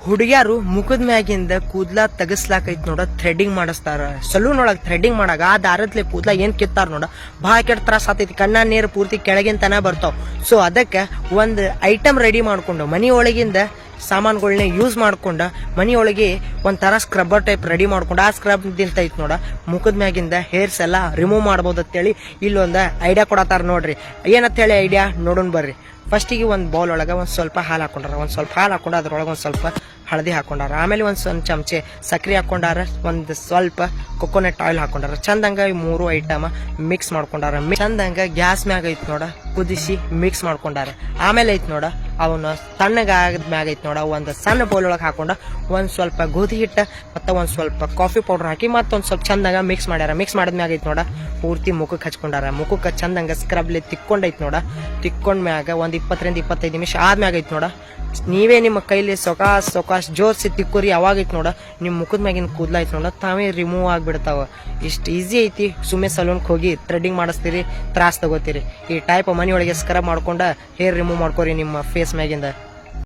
ಹುಡುಗಿಯಾರು ಮುಖದ ಮ್ಯಾಗಿಂದ ಕೂದ್ಲ ತೆಗಸ್ಲಾಕೈತ್ ನೋಡ threading ಮಾಡಿಸ್ತಾರ. Salon ಒಳಗ್ ಥ್ರೆಡಿಂಗ್ ಮಾಡಾಗ ಆ ದಾರದ್ಲೆ ಕೂದ್ಲ ಏನ್ ಕಿತ್ತಾರ ನೋಡ ಭಾಳ ಕೆಟ್ಟ ತ್ರಾಸ ಆತೈತಿ. ಕಣ್ಣ ನೀರು ಪೂರ್ತಿ ಕೆಳಗಿನ ತನ ಬರ್ತಾವ. ಸೊ ಅದಕ್ಕೆ ಒಂದು ಐಟಮ್ ರೆಡಿ ಮಾಡ್ಕೊಂಡು ಮನಿಯೊಳಗಿಂದ ಸಾಮಾನುಗಳನ್ನ ಯೂಸ್ ಮಾಡ್ಕೊಂಡ ಮನಿಯೊಳಗೆ ಒಂಥರ ಸ್ಕ್ರಬ್ಬರ್ ಟೈಪ್ ರೆಡಿ ಮಾಡ್ಕೊಂಡು ಆ ಸ್ಕ್ರಬ್ ಐತ್ ನೋಡ ಮುಖದ ಮ್ಯಾಗಿಂದ ಹೇರ್ಸ್ ಎಲ್ಲ ರಿಮೂವ್ ಮಾಡ್ಬೋದು ಅಂತೇಳಿ ಇಲ್ಲೊಂದು ಐಡಿಯಾ ಕೊಡತ್ತಾರ ನೋಡ್ರಿ. ಏನಂತೇಳಿ ಐಡಿಯಾ ನೋಡೋಣ ಬರ್ರಿ. ಫಸ್ಟಿಗೆ ಒಂದು ಬೌಲ್ ಒಳಗೆ ಒಂದು ಸ್ವಲ್ಪ ಹಾಲು ಹಾಕೊಂಡಾರ. ಒಂದು ಸ್ವಲ್ಪ ಹಾಲು ಹಾಕೊಂಡು ಅದ್ರೊಳಗೆ ಒಂದು ಸ್ವಲ್ಪ ಹಳದಿ ಹಾಕೊಂಡಾರ. ಆಮೇಲೆ ಒಂದು ಚಮಚೆ ಸಕ್ಕರೆ ಹಾಕೊಂಡಾರ. ಒಂದು ಸ್ವಲ್ಪ ಕೊಕೊನಟ್ ಆಯಿಲ್ ಹಾಕೊಂಡಾರ. ಚಂದಂಗ ಈ ಮೂರು ಐಟಮ್ ಮಿಕ್ಸ್ ಮಾಡ್ಕೊಂಡಾರ. ಚಂದಂಗ ಗ್ಯಾಸ್ ಮ್ಯಾಗ ಐತ್ ನೋಡ ಕುದಿಸಿ ಮಿಕ್ಸ್ ಮಾಡ್ಕೊಂಡಾರ. ಆಮೇಲೆ ಐತ್ ನೋಡ ಅವನ್ನ ತಣ್ಣಗ ಆಗದ ಮ್ಯಾಗ ಐತ್ ನೋಡ ಒಂದು ಸಣ್ಣ ಬೌಲ್ ಒಳಗೆ ಹಾಕೊಂಡ ಒಂದು ಸ್ವಲ್ಪ ಗೋಧಿ ಹಿಟ್ಟು ಮತ್ತು ಒಂದು ಸ್ವಲ್ಪ ಕಾಫಿ ಪೌಡರ್ ಹಾಕಿ ಮತ್ತೊಂದು ಸ್ವಲ್ಪ ಚಂದಂಗ ಮಿಕ್ಸ್ ಮಾಡ್ಯಾರ. ಮಿಕ್ಸ್ ಮಾಡಿದ್ಮ್ಯಾಗ ಐತ್ ನೋಡ ಪೂರ್ತಿ ಮುಖಕ್ಕೆ ಹಚ್ಕೊಂಡಾರ. ಮುಖಕ್ಕೆ ಚಂದಂಗ ಸ್ಕ್ರಬ್ಲಿ ತಿಕ್ಕೊಂಡೈತ್ ನೋಡ. ತಿಕ್ಕೊಂಡ್ ಮ್ಯಾಗ ಒಂದು 20-25 ನಿಮಿಷ ಆದ್ಮ್ಯಾಗ ಐತ್ ನೋಡ ನೀವೇ ನಿಮ್ಮ ಕೈಲಿ ಸೊಕಾಸ್ ಜೋರ್ಸಿ ತಿಕ್ಕೋರಿ. ಅವಾಗೈತ್ ನೋಡ ನಿಮ್ಮ ಮುಖದ ಮ್ಯಾಗಿನ ಕೂದ್ಲ ಐತ್ ನೋಡ ತಾವೇ ರಿಮೂವ್ ಆಗಿಬಿಡ್ತಾವ. ಇಷ್ಟು ಈಸಿ ಐತಿ. ಸುಮ್ಮನೆ ಸಲೂನ್ಗೆ ಹೋಗಿ ಥ್ರೆಡಿಂಗ್ ಮಾಡಿಸ್ತೀರಿ, ತ್ರಾಸ್ ತಗೋತೀರಿ. ಈ ಟೈಪ್ ಮನೆಯೊಳಗೆ ಸ್ಕ್ರಬ್ ಮಾಡ್ಕೊಂಡ ಹೇರ್ ರಿಮೂವ್ ಮಾಡ್ಕೋರಿ ನಿಮ್ಮ ಫೇಸ್ ಮ್ಯಾಗಿಂದ.